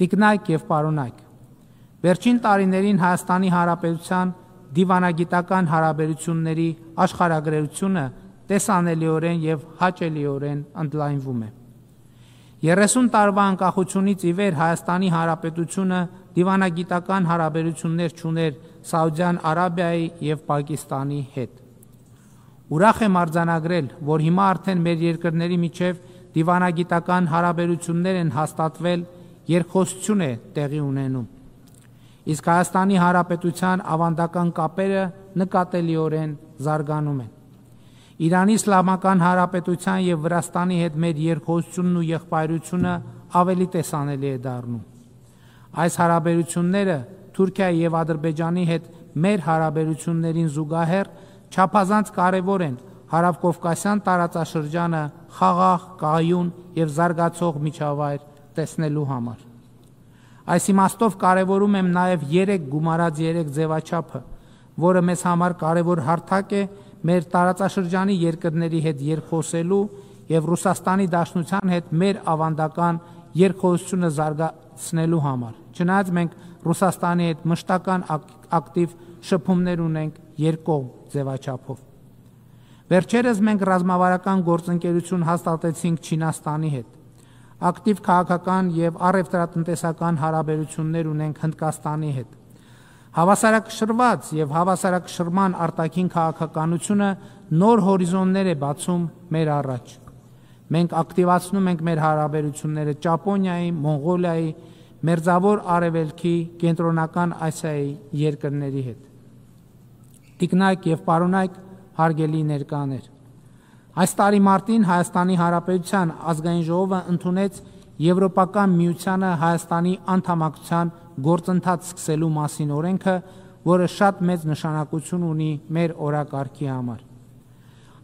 Տիկնայք եւ պարոնայք, վերջին տարիներին Հայաստանի Հանրապետության դիվանագիտական հարաբերությունների աշխարհագրությունը տեսանելիորեն եւ հաճելիորեն ընդլայնվում է։ 30 տարվա անկախությունից ի վեր Հայաստանի Հանրապետությունը դիվանագիտական հարաբերություններ չուներ Սաուդյան Արաբիայի եւ Պակիստանի հետ։ Ուրախ եմ արձանագրել, որ հիմա արդեն մեր երկրների միջև դիվանագիտական հարաբերություններ են հաստատվել, երկխոսություն է տեղի ունենում։ Իսկ Հայաստանի Հանրապետության ավանդական կապերը նկատելիորեն զարգանում են։ Իրանի Իսլամական Հանրապետության եւ Վրաստանի հետ մեր երկխոսությունն ու եղբայրությունը ավելի տեսանելի է դառնում։ Այս հարաբերությունները Թուրքիայի եւ Ադրբեջանի հետ մեր հարաբերություններին զուգահեռ չափազանց կարևոր են Հարավկովկասյան տարածաշրջանը խաղաղ, կայուն եւ զարգացող միջավայր տեսնելու համար։ Այս իմաստով կարևորում եմ նաեւ 3 գումարած 3 ձևաչափը, որը մեզ համար կարևոր հարթակ է մեր տարածաշրջանի երկրների հետ երկխոսելու եւ Ռուսաստանի Դաշնության հետ մեր ավանդական երկխոսությունը զարգացնելու համար։ Չնայած մենք Ռուսաստանի հետ մշտական ակտիվ շփումներ ունենք երկկողմ ձևաչափով։ Վերջերս մենք ռազմավարական գործընկերություն հաստատեցինք Չինաստանի հետ։ Ակտիվ քաղաքական եւ առևտրատնտեսական հարաբերություններ ունենք Հնդկաստանի հետ։ Հավասարակշռված եւ հավասարակշռման արտաքին քաղաքականությունը նոր հորիզոններ է բացում մեր առաջ։ Մենք ակտիվացնում ենք մեր հարաբերությունները Ճապոնիայի, Մոնղոլիայի, Մերձավոր Արևելքի, Կենտրոնական Ասիայի երկրների հետ։ Տիկնայք եւ պարոնայք, հարգելի ներկաներ, այս տարի մարտին Հայաստանի Հանրապետության ազգային ժողովը ընդունեց Եվրոպական միությանը Հայաստանի անդամակցության գործընթաց սկսելու մասին օրենքը, որը շատ մեծ նշանակություն ունի մեր օրակարգի համար։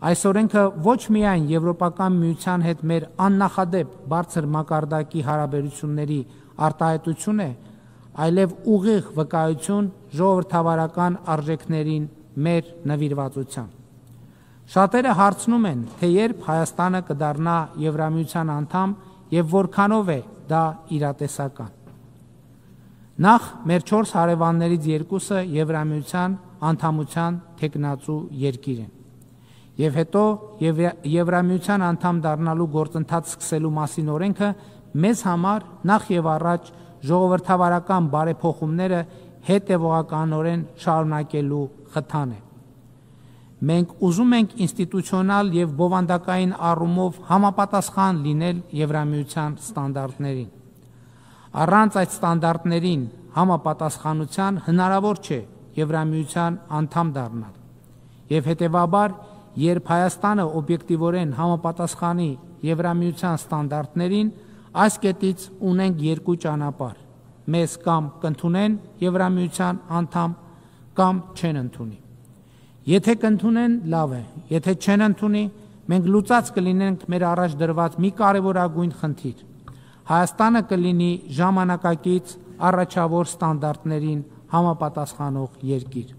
Այս օրենքը ոչ միայն Եվրոպական միության հետ մեր աննախադեպ բարձր մակարդակի հարաբերությունների արտահայտություն է, այլև ուղիղ վկայություն ժողովրդավարական արժեքներին մեր նվիրվածության։ Շատերը հարցնում են, թե երբ Հայաստանը կդառնա Եվրամիության անդամ եւ որքանով է դա իրատեսական։ Նախ մեր 4 հարևաններից 2-ը Եվրամիության անդամության թեկնածու երկիր են։ Եվ հետո Եվրամիության անդամ դառնալու գործընթաց սկսելու մասին օրենքը մեզ համար նախ եւ առաջ ժողովրդավարական բարեփոխումները հետևողականորեն շարունակելու խթան է։ Մենք ուզում ենք ինստիտուցիոնալ եւ բովանդակային առումով համապատասխան լինել Եվրամիության ստանդարտներին։ Առանց այդ ստանդարտներին համապատասխանության հնարավոր չէ Եվրամիության անդամ դառնալ։ Եվ հետևաբար, երբ Հայաստանը օբյեկտիվորեն համապատասխանի Եվրամիության ստանդարտներին, այս կետից ունենք 2 ճանապարհ։ Մեզ կամ կընդունեն Եվրամիության անդամ, կամ չեն ընդունի։ Եթե կընդունեն, լավ է, եթե չեն ընդունի, մենք լուծած կլինենք մեր առաջ դրված մի կարևորագույն խնդիր։ Հայաստանը կլինի ժամանակակից առաջավոր ստանդարտներին համապատասխանող երկիր։